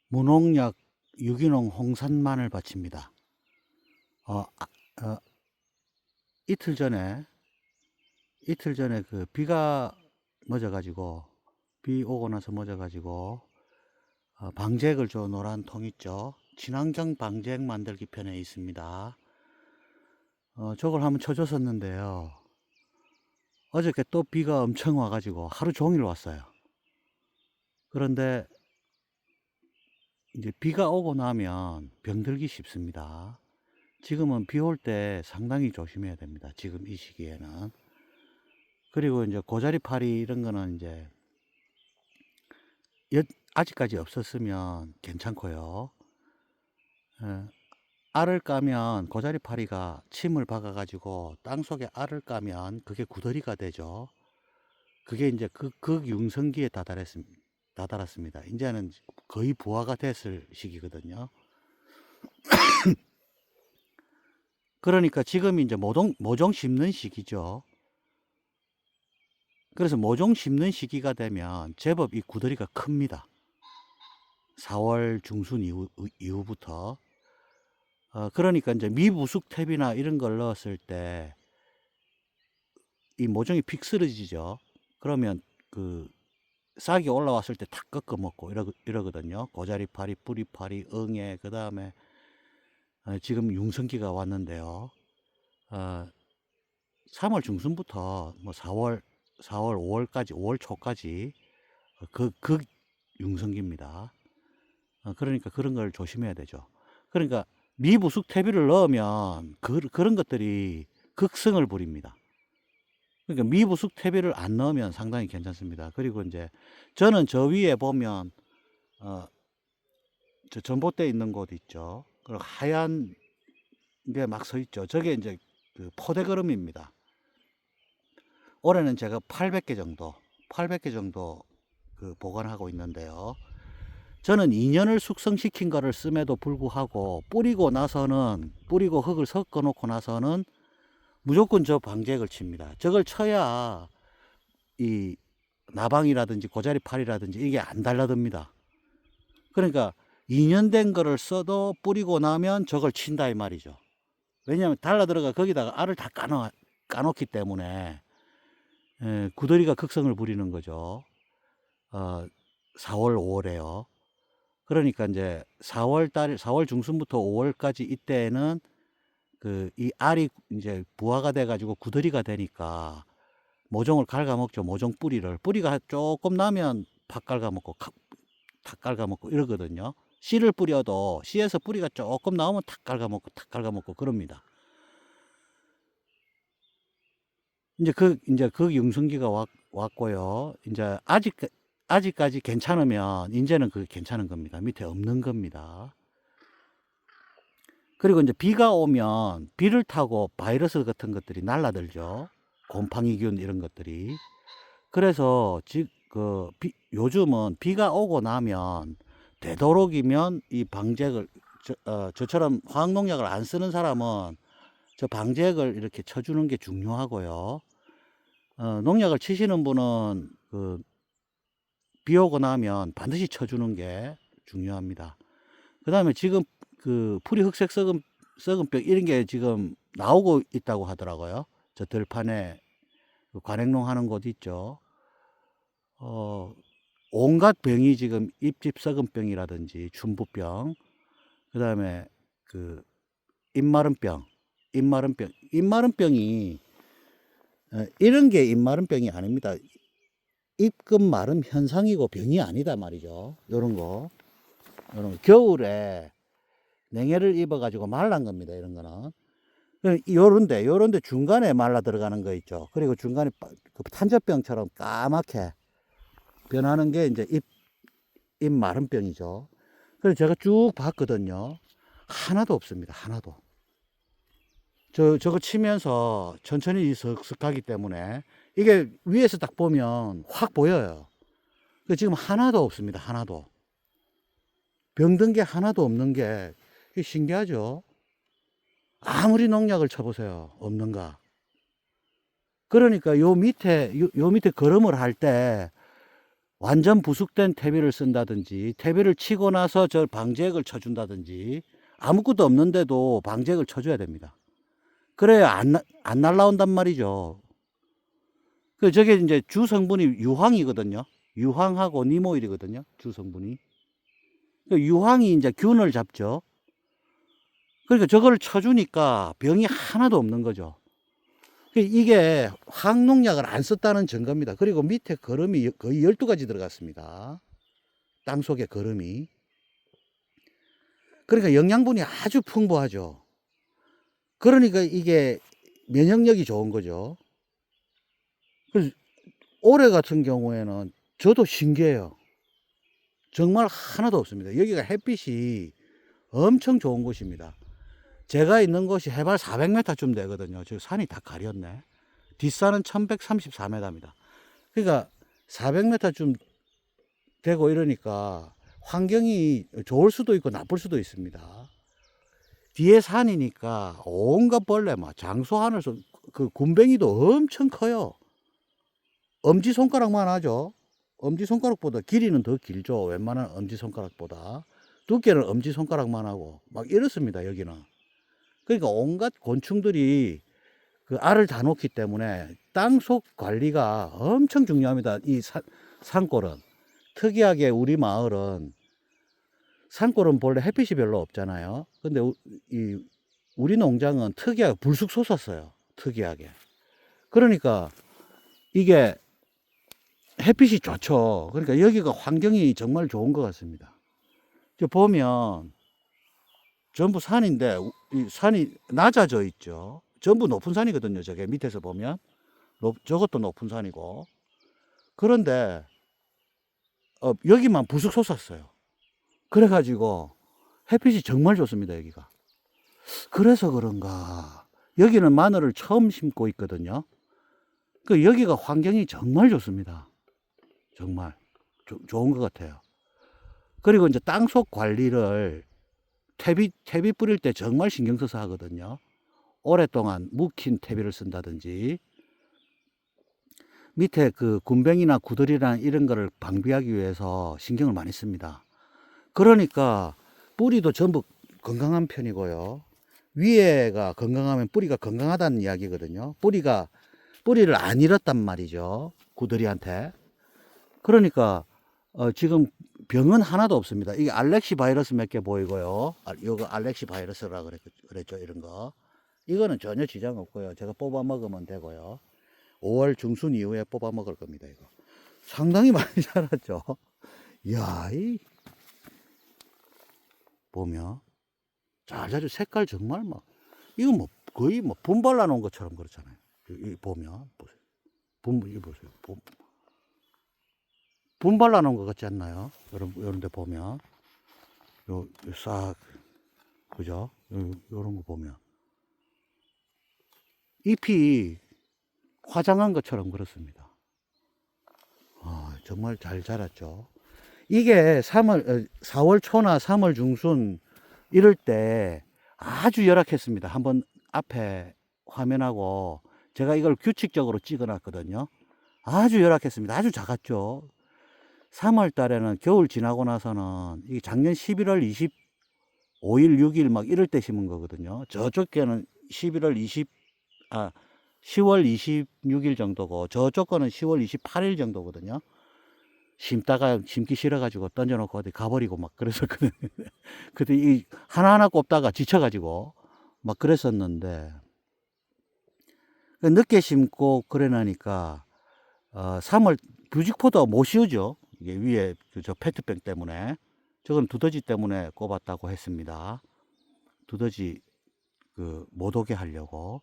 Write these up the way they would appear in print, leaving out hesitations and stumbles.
무농약 유기농 홍산 마늘 밭입니다. 어, 어, 이틀 전에 그 비가 멎어가지고, 비 오고 나서 멎어가지고, 방제액을 줘 노란 통 있죠. 친환경 방제액 만들기 편에 있습니다. 저걸 한번 쳐줬었는데요. 어저께 또 비가 엄청 와가지고 하루 종일 왔어요. 그런데 이제 비가 오고 나면 병들기 쉽습니다. 지금은 비 올 때 상당히 조심해야 됩니다. 지금 이 시기에는. 그리고 이제 고자리파리 이런 거는 이제 아직까지 없었으면 괜찮고요. 알을 까면 고자리파리가 침을 박아가지고 땅 속에 알을 까면 그게 구더리가 되죠. 그게 이제 극융성기에 다다랐습니다. 이제는 거의 부화가 됐을 시기거든요. 그러니까 지금 이제 모종 심는 시기죠. 그래서 모종 심는 시기가 되면 제법 이 구더리가 큽니다. 4월 중순 이후부터. 그러니까 이제 미부숙 탭이나 이런 걸 넣었을 때 이 모종이 픽 쓰러지죠. 그러면 그 싹이 올라왔을 때 탁 꺾어 먹고 이러거든요. 고자리파리, 뿌리파리, 응애, 그 다음에 지금 융성기가 왔는데요. 3월 중순부터 뭐 4월, 5월까지, 5월 초까지 극 융성기입니다. 그러니까 그런 걸 조심해야 되죠. 그러니까 미부숙 퇴비를 넣으면 그런 것들이 극성을 부립니다. 그러니까 미부숙 퇴비를 안 넣으면 상당히 괜찮습니다. 그리고 이제 저는 저 위에 보면 저 전봇대 있는 곳 있죠. 그리고 하얀 게 막 서 있죠. 저게 이제 그 포대거름입니다. 올해는 제가 800개 정도 그 보관하고 있는데요. 저는 2년을 숙성시킨 거를 씀에도 불구하고 뿌리고 흙을 섞어 놓고 나서는 무조건 저 방제액을 칩니다. 저걸 쳐야 이 나방이라든지 고자리팔이라든지 이게 안 달라듭니다. 그러니까 2년 된 거를 써도 뿌리고 나면 저걸 친다 이 말이죠. 왜냐하면 달라들어가 거기다가 알을 다 까놓기 때문에 구더리가 극성을 부리는 거죠. 4월, 5월에요. 그러니까 이제 4월 중순부터 5월까지 이때에는 이 알이 이제 부화가 돼가지고 구더리가 되니까 모종을 갉아먹죠. 모종 뿌리가 조금 나면 팍 갉아먹고 탁 갉아먹고 이러거든요. 씨를 뿌려도 씨에서 뿌리가 조금 나오면 탁 갉아먹고 그럽니다. 이제 융성기가 왔고요. 이제 아직까지 괜찮으면 이제는 그게 괜찮은 겁니다. 밑에 없는 겁니다. 그리고 이제 비가 오면 비를 타고 바이러스 같은 것들이 날라들죠. 곰팡이균 이런 것들이. 그래서 요즘은 비가 오고 나면 되도록이면 이 방제액을 저처럼 화학농약을 안 쓰는 사람은 저 방제액을 이렇게 쳐주는 게 중요하고요. 농약을 치시는 분은 비 오고 나면 반드시 쳐주는 게 중요합니다. 그 다음에 지금 풀이 흑색 썩은병 이런 게 지금 나오고 있다고 하더라고요. 저 들판에 관행농 하는 곳 있죠. 온갖 병이 지금 잎집 썩은병이라든지 춘부병, 그 다음에 잎마른병이 이런 게 잎마른병이 아닙니다. 잎끝 마름 현상이고 병이 아니다 말이죠. 요런 거 겨울에 냉해를 입어가지고 말란 겁니다. 이런 거는. 요런데 중간에 말라 들어가는 거 있죠. 그리고 중간에 탄저병처럼 까맣게 변하는 게 이제 잎 마른 병이죠. 그래서 제가 쭉 봤거든요. 하나도 없습니다. 하나도. 저거 치면서 천천히 슥슥하기 때문에 이게 위에서 딱 보면 확 보여요. 지금 하나도 없습니다. 하나도. 병든 게 하나도 없는 게 신기하죠. 아무리 농약을 쳐보세요. 없는가. 그러니까 요 밑에 걸음을 할 때 완전 부숙된 퇴비를 쓴다든지, 퇴비를 치고 나서 저 방제액을 쳐준다든지, 아무것도 없는데도 방제액을 쳐줘야 됩니다. 그래야 안 날라온단 말이죠. 그 저게 이제 주 성분이 유황이거든요. 유황하고 니모일이거든요. 주 성분이. 그 유황이 이제 균을 잡죠. 그러니까 저걸 쳐주니까 병이 하나도 없는 거죠. 이게 항농약을 안 썼다는 증거입니다. 그리고 밑에 거름이 거의 12가지 들어갔습니다. 땅 속에 거름이. 그러니까 영양분이 아주 풍부하죠. 그러니까 이게 면역력이 좋은 거죠. 그래서 올해 같은 경우에는 저도 신기해요. 정말 하나도 없습니다. 여기가 햇빛이 엄청 좋은 곳입니다. 제가 있는 곳이 해발 400m쯤 되거든요. 저 산이 다 가렸네. 뒷산은 1134m입니다. 그러니까 400m쯤 되고 이러니까 환경이 좋을 수도 있고 나쁠 수도 있습니다. 뒤에 산이니까 온갖 벌레, 막 장수하늘소, 그 굼벵이도 엄청 커요. 엄지손가락만 하죠. 엄지손가락보다 길이는 더 길죠. 웬만한 엄지손가락보다. 두께는 엄지손가락만 하고 막 이렇습니다. 여기는. 그러니까 온갖 곤충들이 그 알을 다 놓기 때문에 땅속 관리가 엄청 중요합니다. 이 산골은. 특이하게 우리 마을은 산골은 본래 햇빛이 별로 없잖아요. 근데 우리 농장은 특이하게 불쑥 솟았어요. 특이하게. 그러니까 이게 햇빛이 좋죠. 그러니까 여기가 환경이 정말 좋은 것 같습니다. 저 보면 전부 산인데 이 산이 낮아져 있죠. 전부 높은 산이거든요. 저게 밑에서 보면 저것도 높은 산이고. 그런데 여기만 부숙 솟았어요. 그래가지고 햇빛이 정말 좋습니다. 여기가. 그래서 그런가 여기는 마늘을 처음 심고 있거든요. 그 여기가 환경이 정말 좋습니다. 정말 좋은 것 같아요. 그리고 이제 땅속 관리를 퇴비 뿌릴 때 정말 신경 써서 하거든요. 오랫동안 묵힌 퇴비를 쓴다든지, 밑에 그 굼벵이나 구들이나 이런 거를 방비하기 위해서 신경을 많이 씁니다. 그러니까 뿌리도 전부 건강한 편이고요. 위에가 건강하면 뿌리가 건강하다는 이야기거든요. 뿌리를 안 잃었단 말이죠. 구들이한테. 그러니까 지금 병은 하나도 없습니다. 이게 알렉시 바이러스 몇 개 보이고요. 이거 알렉시 바이러스라 그랬죠. 이런 거. 이거는 전혀 지장 없고요. 제가 뽑아 먹으면 되고요. 5월 중순 이후에 뽑아 먹을 겁니다. 이거 상당히 많이 자랐죠. 이야, 보면 잘 자라. 색깔 정말 막 이거 뭐 거의 뭐 분발라 놓은 것처럼 그렇잖아요. 이 보면 보세요. 이거 보세요. 분발라 놓은 것 같지 않나요? 요런 데 보면 싹 그죠? 요런 거 보면 잎이 화장한 것처럼 그렇습니다. 정말 잘 자랐죠. 이게 4월 초나 3월 중순 이럴 때 아주 열악했습니다. 한번 앞에 화면하고 제가 이걸 규칙적으로 찍어 놨거든요. 아주 열악했습니다. 아주 작았죠. 3월 달에는 겨울 지나고 나서는 이게 작년 11월 25일, 6일 막 이럴 때 심은 거거든요. 저쪽에는 10월 26일 정도고 저쪽 거는 10월 28일 정도거든요. 심다가 심기 싫어가지고 던져놓고 어디 가버리고 막 그랬었거든요. 그때 이 하나하나 꼽다가 지쳐가지고 막 그랬었는데 늦게 심고 그래 나니까 3월 부직포도 못 씌우죠. 이게 위에 저 페트병 때문에. 저건 두더지 때문에 꼽았다고 했습니다. 두더지 못 오게 하려고.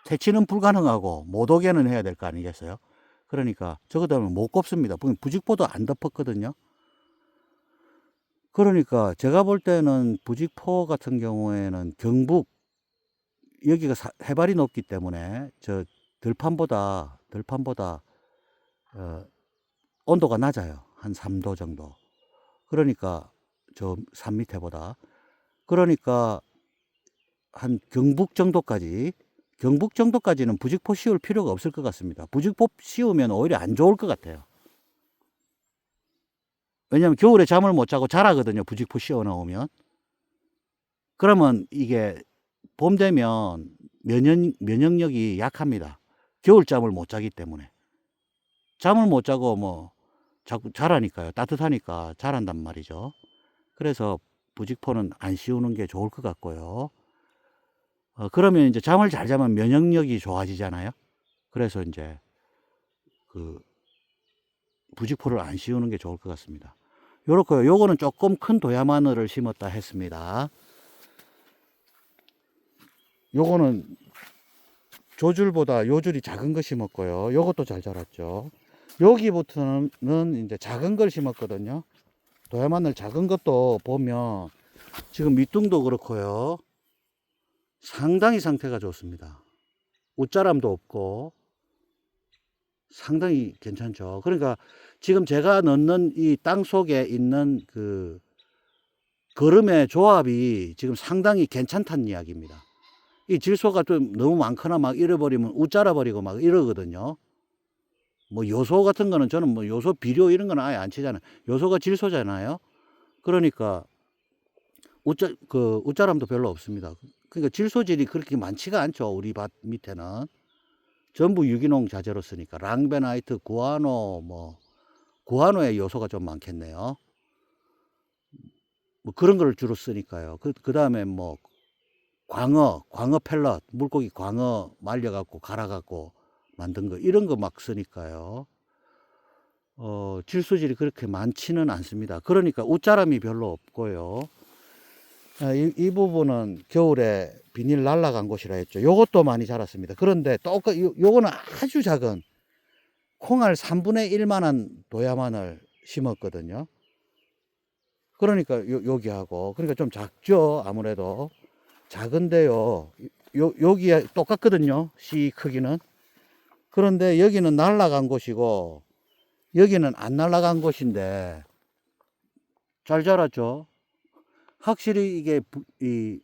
퇴치는 불가능하고 못 오게는 해야 될 거 아니겠어요? 그러니까 저거 때문에 못 꼽습니다. 부직포도 안 덮었거든요. 그러니까 제가 볼 때는 부직포 같은 경우에는 경북 여기가 해발이 높기 때문에 저 들판보다 온도가 낮아요. 한 3도 정도. 그러니까 저 산 밑에보다. 그러니까 한 경북 정도까지는 부직포 씌울 필요가 없을 것 같습니다. 부직포 씌우면 오히려 안 좋을 것 같아요. 왜냐면 겨울에 잠을 못 자고 자라거든요. 부직포 씌워 놓으면. 그러면 이게 봄 되면 면역력이 약합니다. 겨울잠을 못 자기 때문에. 잠을 못 자고 뭐 자꾸 자라니까요. 따뜻하니까 자란단 말이죠. 그래서 부직포는 안 씌우는 게 좋을 것 같고요. 그러면 이제 잠을 잘 자면 면역력이 좋아지잖아요. 그래서 이제 그 부직포를 안 씌우는 게 좋을 것 같습니다. 요렇고요. 요거는 조금 큰 도야마늘을 심었다 했습니다. 요거는 조줄보다 요줄이 작은 거 심었고요. 요것도 잘 자랐죠. 여기부터는 이제 작은 걸 심었거든요. 도야마늘 작은 것도 보면 지금 밑둥도 그렇고요. 상당히 상태가 좋습니다. 옷자람도 없고 상당히 괜찮죠. 그러니까 지금 제가 넣는 이 땅 속에 있는 그 거름의 조합이 지금 상당히 괜찮다는 이야기입니다. 이 질소가 좀 너무 많거나 막 잃어버리면 웃자라 버리고 막 이러거든요. 뭐 요소 같은 거는 저는 뭐 요소 비료 이런 거는 아예 안 치잖아요. 요소가 질소잖아요. 그러니까 웃자람도 별로 없습니다. 그러니까 질소질이 그렇게 많지가 않죠. 우리 밭 밑에는 전부 유기농 자재로 쓰니까 랑베나이트, 구아노, 뭐 구아노의 요소가 좀 많겠네요. 뭐 그런 걸 주로 쓰니까요. 그 다음에 뭐 광어 펠럿, 물고기 광어 말려갖고 갈아갖고 만든 거 이런 거 막 쓰니까요. 질소질이 그렇게 많지는 않습니다. 그러니까 웃자람이 별로 없고요. 이 부분은 겨울에 비닐 날라간 곳이라 했죠. 요것도 많이 자랐습니다. 그런데 요거는 아주 작은 콩알 3분의 1만한 도야만을 심었거든요. 그러니까 여기하고 그러니까 좀 작죠. 아무래도 작은데요. 여기 똑같거든요. 씨 크기는. 그런데 여기는 날라간 곳이고 여기는 안 날라간 곳인데 잘 자랐죠. 확실히 이게 이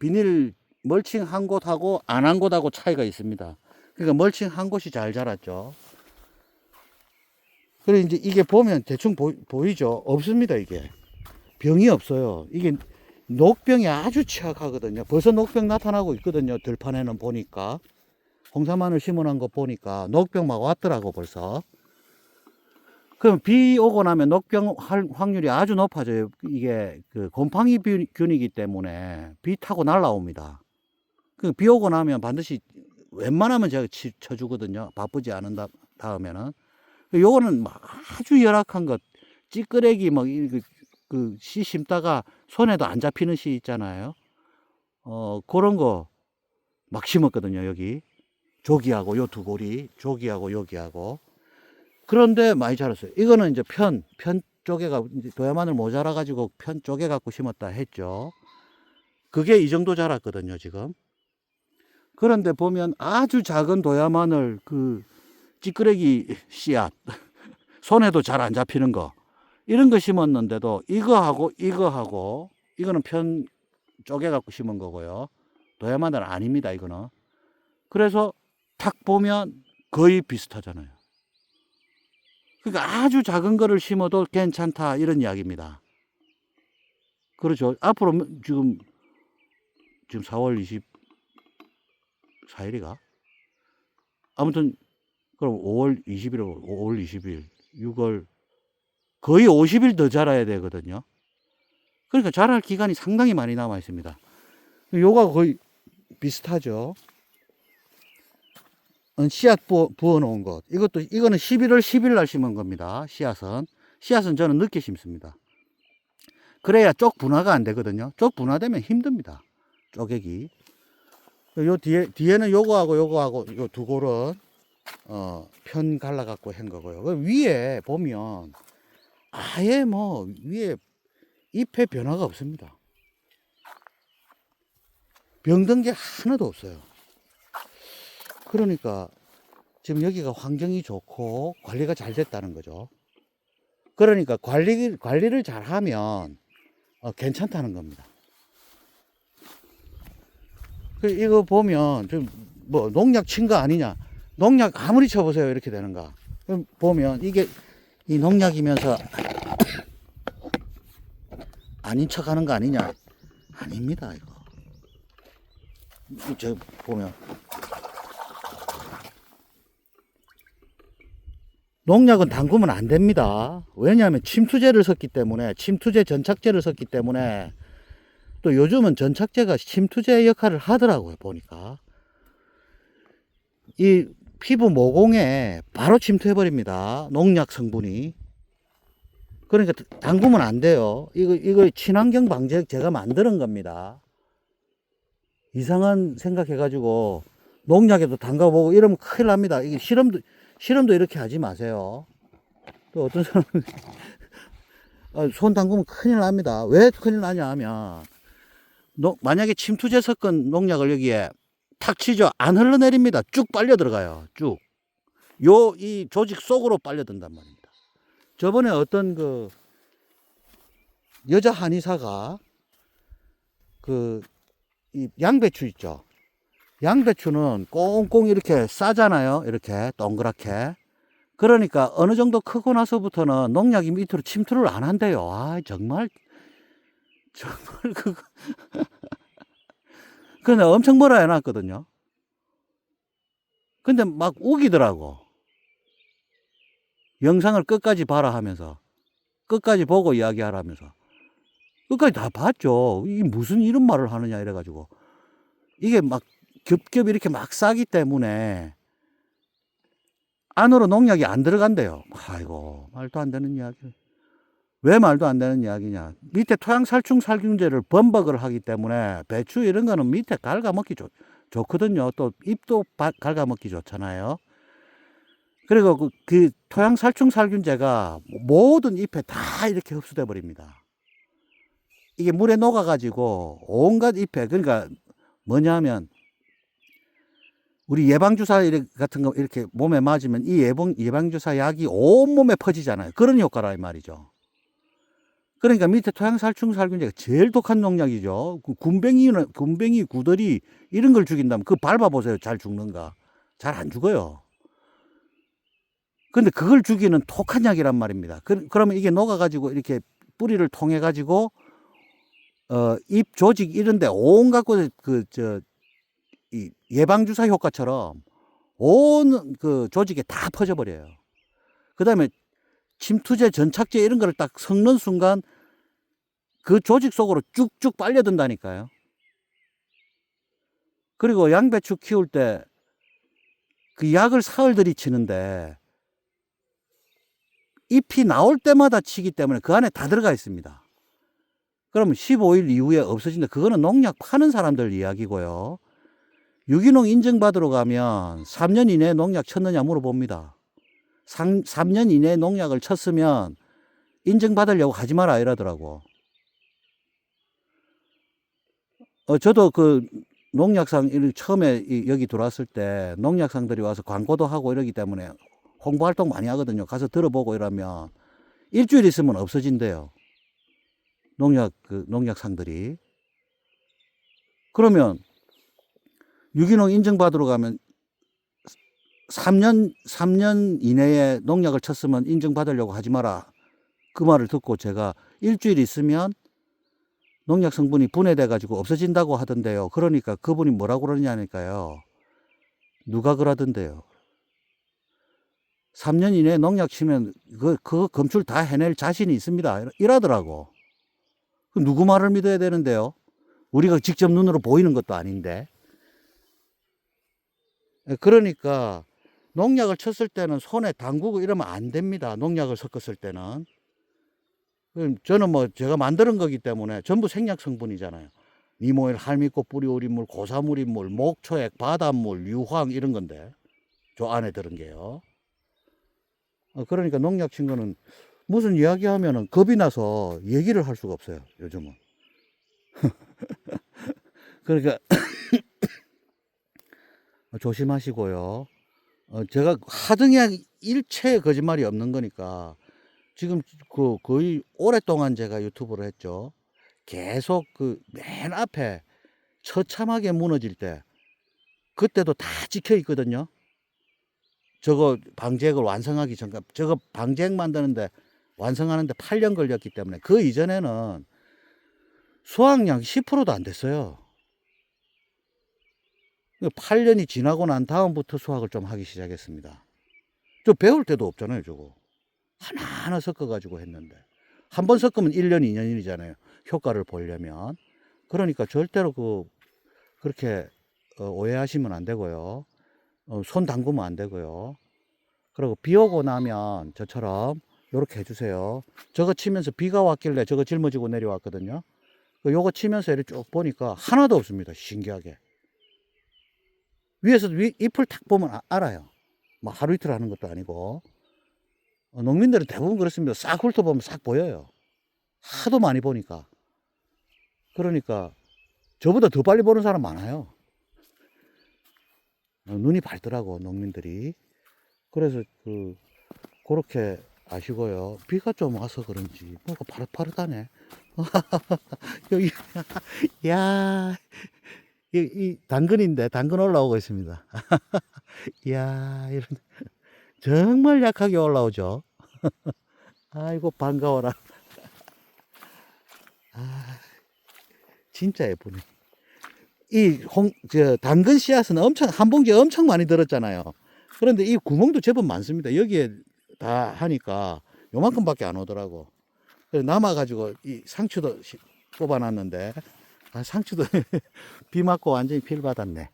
비닐 멀칭한 곳하고 안 한 곳하고 차이가 있습니다. 그러니까 멀칭한 곳이 잘 자랐죠. 그래 이제 이게 보면 대충 보이죠. 없습니다. 이게 병이 없어요. 이게 녹병이 아주 취약하거든요. 벌써 녹병 나타나고 있거든요. 들판에는 보니까 홍사마늘 심어놓은 거 보니까 녹병 막 왔더라고 벌써. 그럼 비 오고 나면 녹병 확률이 아주 높아져요. 이게 그 곰팡이균이기 때문에 비 타고 날라옵니다. 그 비 오고 나면 반드시 웬만하면 제가 쳐주거든요. 바쁘지 않은 다음에는. 요거는 막 아주 열악한 것, 찌끄레기 막 그 씨 심다가 손에도 안 잡히는 씨 있잖아요. 그런 거 막 심었거든요. 여기 조기하고 요 두 고리, 조기하고 여기하고. 그런데 많이 자랐어요. 이거는 이제 편 쪼개가 도야마늘 모자라 가지고 편 쪼개 갖고 심었다 했죠. 그게 이 정도 자랐거든요, 지금. 그런데 보면 아주 작은 도야마늘 그 찌끄레기 씨앗 손에도 잘 안 잡히는 거 이런 거 심었는데도 이거하고 이거는 편 쪼개 갖고 심은 거고요. 도야마늘 아닙니다, 이거는. 그래서 탁 보면 거의 비슷하잖아요. 그러니까 아주 작은 거를 심어도 괜찮다 이런 이야기입니다. 그렇죠. 앞으로 지금 4월 24일이가 아무튼 그럼 5월 20일, 5월 20일, 6월 거의 50일 더 자라야 되거든요. 그러니까 자랄 기간이 상당히 많이 남아 있습니다. 요가 거의 비슷하죠. 씨앗 부어 놓은 것. 이거는 11월 10일 날 심은 겁니다. 씨앗은 저는 늦게 심습니다. 그래야 쪽 분화가 안 되거든요. 쪽 분화되면 힘듭니다. 쪼개기. 요 뒤에는 요거하고 요 두 골은, 편 갈라갖고 한 거고요. 위에 보면 아예 뭐 위에 잎의 변화가 없습니다. 병든 게 하나도 없어요. 그러니까 지금 여기가 환경이 좋고 관리가 잘 됐다는 거죠. 그러니까 관리를 잘 하면 괜찮다는 겁니다. 이거 보면 좀 뭐 농약 친 거 아니냐? 농약 아무리 쳐보세요 이렇게 되는가? 보면 이게 이 농약이면서 아닌 척 하는 거 아니냐? 아닙니다, 이거. 저 보면 농약은 담그면 안 됩니다. 왜냐하면 침투제를 섞기 때문에, 침투제 전착제를 섞기 때문에, 또 요즘은 전착제가 침투제 역할을 하더라고요, 보니까. 이 피부 모공에 바로 침투해버립니다, 농약 성분이. 그러니까 담그면 안 돼요. 이거 친환경 방제 제가 만드는 겁니다. 이상한 생각해가지고 농약에도 담가보고 이러면 큰일 납니다. 이게 실험도 이렇게 하지 마세요. 또 어떤 사람은 손 담그면 큰일 납니다. 왜 큰일 나냐 하면, 만약에 침투제 섞은 농약을 여기에 탁 치죠. 안 흘러내립니다. 쭉 빨려 들어가요. 쭉. 이 조직 속으로 빨려 든단 말입니다. 저번에 어떤 그 여자 한의사가 이 양배추 있죠. 양배추는 꽁꽁 이렇게 싸잖아요. 이렇게 동그랗게. 그러니까 어느 정도 크고 나서부터는 농약이 밑으로 침투를 안 한대요. 정말 그거. 근데 엄청 뭐라 해놨거든요. 근데 막 우기더라고. 영상을 끝까지 봐라 하면서, 끝까지 보고 이야기하라면서. 끝까지 다 봤죠. 이게 무슨 이런 말을 하느냐 이래가지고. 이게 막 겹겹 이렇게 막 싸기 때문에 안으로 농약이 안 들어간대요. 아이고, 말도 안 되는 이야기. 왜 말도 안 되는 이야기냐. 밑에 토양살충살균제를 범벅을 하기 때문에 배추 이런 거는 밑에 갉아먹기 좋거든요. 또 잎도 갉아먹기 좋잖아요. 그리고 그 토양살충살균제가 모든 잎에 다 이렇게 흡수돼 버립니다. 이게 물에 녹아가지고 온갖 잎에, 그러니까 뭐냐면 우리 예방주사 같은 거 이렇게 몸에 맞으면 이 예방주사 약이 온몸에 퍼지잖아요. 그런 효과라 이 말이죠. 그러니까 밑에 토양살충살균제가 제일 독한 농약이죠. 군뱅이, 구더리 이런 걸 죽인다면 그거 밟아보세요. 잘 죽는가? 잘 안 죽어요. 근데 그걸 죽이는 독한 약이란 말입니다. 그러면 이게 녹아가지고 이렇게 뿌리를 통해가지고 잎 조직 이런데 온갖 곳에 이 예방주사 효과처럼 온 그 조직에 다 퍼져버려요. 그 다음에 침투제, 전착제 이런 거를 딱 섞는 순간 그 조직 속으로 쭉쭉 빨려든다니까요. 그리고 양배추 키울 때 그 약을 사흘 들이치는데 잎이 나올 때마다 치기 때문에 그 안에 다 들어가 있습니다. 그러면 15일 이후에 없어진다. 그거는 농약 파는 사람들 이야기고요. 유기농 인증받으러 가면 3년 이내에 농약 쳤느냐 물어봅니다. 3년 이내에 농약을 쳤으면 인증받으려고 하지 마라 이러더라고. 저도 그 농약상 처음에 여기 들어왔을 때 농약상들이 와서 광고도 하고 이러기 때문에 홍보 활동 많이 하거든요. 가서 들어보고 이러면 일주일 있으면 없어진대요. 농약상들이. 그러면 유기농 인증받으러 가면 3년 이내에 농약을 쳤으면 인증받으려고 하지 마라. 그 말을 듣고 제가 일주일 있으면 농약 성분이 분해돼 가지고 없어진다고 하던데요. 그러니까 그분이 뭐라고 그러냐니까요. 누가 그러던데요. 3년 이내에 농약 치면 그 검출 다 해낼 자신이 있습니다. 이러더라고. 누구 말을 믿어야 되는데요? 우리가 직접 눈으로 보이는 것도 아닌데. 그러니까 농약을 쳤을 때는 손에 담그고 이러면 안 됩니다. 농약을 섞었을 때는. 저는 뭐 제가 만드는 거기 때문에 전부 생약 성분이잖아요. 니모일, 할미꽃 뿌리오리물, 고사물인물, 목초액, 바닷물, 유황 이런 건데 저 안에 들은 게요. 그러니까 농약 친 거는 무슨 이야기하면은 겁이 나서 얘기를 할 수가 없어요. 요즘은. 그러니까 조심하시고요. 제가 하등의 일체의 거짓말이 없는 거니까 지금 거의 오랫동안 제가 유튜브를 했죠. 계속 맨 앞에 처참하게 무너질 때 그때도 다 찍혀 있거든요. 저거 방제액을 완성하기 전, 저거 방제액 만드는데 완성하는데 8년 걸렸기 때문에 그 이전에는 수확량 10%도 안 됐어요. 8년이 지나고 난 다음부터 수확을 좀 하기 시작했습니다. 저 배울 때도 없잖아요, 저거. 하나하나 섞어가지고 했는데. 한 번 섞으면 1년, 2년이잖아요. 효과를 보려면. 그러니까 절대로 그렇게 오해하시면 안 되고요. 손 담그면 안 되고요. 그리고 비 오고 나면 저처럼 이렇게 해주세요. 저거 치면서 비가 왔길래 저거 짊어지고 내려왔거든요. 요거 치면서 이렇게 쭉 보니까 하나도 없습니다. 신기하게. 위에서 잎을 탁 보면 알아요. 뭐 하루 이틀 하는 것도 아니고. 농민들은 대부분 그렇습니다. 싹 훑어보면 싹 보여요. 하도 많이 보니까. 그러니까 저보다 더 빨리 보는 사람 많아요. 눈이 밝더라고, 농민들이. 그래서 그렇게 아시고요. 비가 좀 와서 그런지 뭐가 파릇파릇하네. 여기 야, 이 당근인데 당근 올라오고 있습니다. 이야, 이런 정말 약하게 올라오죠. 아이고 반가워라. 아, 진짜 예쁘네. 당근 씨앗은 엄청, 한 봉지에 엄청 많이 들었잖아요. 그런데 이 구멍도 제법 많습니다. 여기에 다 하니까 요만큼밖에 안 오더라고. 그래서 남아가지고 이 상추도 뽑아놨는데, 아, 상추도 비 맞고 완전히 필 받았네.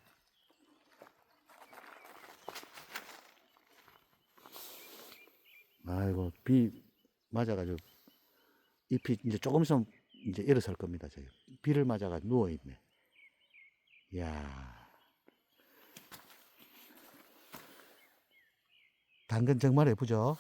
아이고, 비 맞아가지고 잎이 이제 조금 있으면 이제 일어설 겁니다. 저기. 비를 맞아가지고 누워있네. 이야. 당근 정말 예쁘죠?